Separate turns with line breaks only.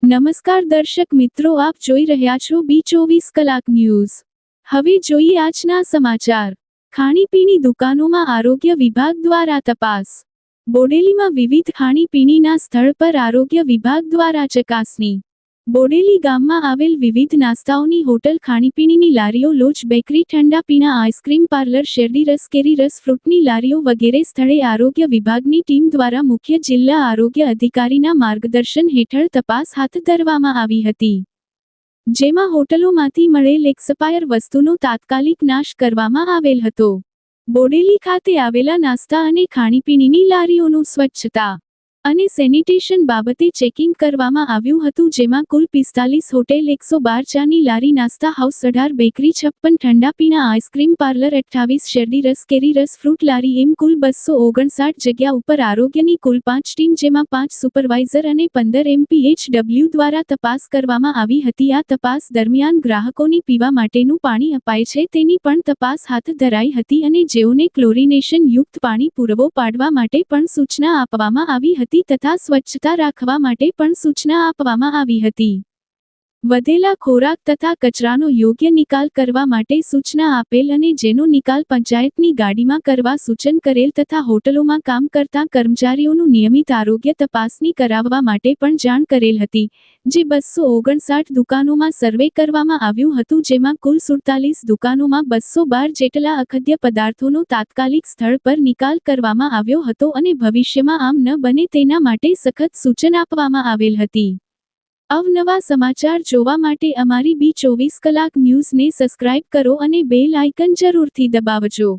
નમસ્કાર દર્શક મિત્રો, આપ જોઈ રહ્યા છો B24 કલાક ન્યૂઝ। હવે જોઈએ આજના સમાચાર। ખાણીપીણી દુકાનોમાં આરોગ્ય વિભાગ દ્વારા તપાસ। બોડેલીમાં વિવિધ ખાણીપીણીના સ્થળ પર આરોગ્ય વિભાગ દ્વારા ચકાસણી। બોડેલી ગામમાં આવેલ વિવિધ નાસ્તાઓની હોટલ, ખાણીપીણીની લારીઓ, લોજ, બેકરી, ઠંડા પીણા, આઈસ્ક્રીમ પાર્લર, શેરડી રસ, કેરી રસ, ફ્રૂટની લારીઓ વગેરે સ્થળે આરોગ્ય વિભાગની ટીમ દ્વારા મુખ્ય જિલ્લા આરોગ્ય અધિકારીના માર્ગદર્શન હેઠળ તપાસ હાથ ધરવામાં આવી હતી, જેમાં હોટલોમાંથી મળેલ એક્સપાયર વસ્તુનો તાત્કાલિક નાશ કરવામાં આવેલ હતો। બોડેલી ખાતે આવેલા નાસ્તા અને ખાણીપીણીની લારીઓનું સ્વચ્છતા અને સેનિટેશન બાબતે ચેકિંગ કરવામાં આવ્યું હતું, જેમાં કુલ 45 હોટેલ, 112 ચાની લારી, નાસ્તા હાઉસ, 18 બેકરી, 56 ઠંડા પીણા, આઈસ્ક્રીમ પાર્લર, 28 શેરડી રસ, કેરી રસ, ફ્રૂટ લારી એમ કુલ 259 જગ્યા ઉપર આરોગ્યની કુલ 5 ટીમ, જેમાં 5 સુપરવાઇઝર અને 15 MPHW દ્વારા તપાસ કરવામાં આવી હતી। આ તપાસ દરમિયાન ગ્રાહકોને પીવા માટેનું પાણી અપાય છે તેની પણ તપાસ હાથ ધરાઈ હતી અને જેઓને ક્લોરિનેશન યુક્ત પાણી પૂરવો પાડવા માટે પણ સૂચના આપવામાં આવી હતી તથા સ્વચ્છતા રાખવા માટે પણ સૂચના આપવામાં આવી હતી। વધેલા ખોરાક તથા કચરાનો યોગ્ય નિકાલ કરવા માટે સૂચના આપેલ અને જેનો નિકાલ પંચાયતની ગાડીમાં કરવા સૂચન કરેલ તથા હોટલોમાં કામ કરતા કર્મચારીઓનું નિયમિત આરોગ્ય તપાસણી કરાવવા માટે પણ જાણ કરેલ હતી, જે 259 દુકાનોમાં સર્વે કરવામાં આવ્યું હતું, જેમાં કુલ 47 દુકાનોમાં 212 જેટલા અખાદ્ય પદાર્થોનો તાત્કાલિક સ્થળ પર નિકાલ કરવામાં આવ્યો હતો અને ભવિષ્યમાં આમ ન બને તેના માટે સખત સૂચન આપવામાં આવેલ હતી। અવનવા સમાચાર જોવા માટે અમારી B24 કલાક ન્યૂઝને સબસ્ક્રાઇબ કરો અને બેલ આઇકન જરૂરથી દબાવજો।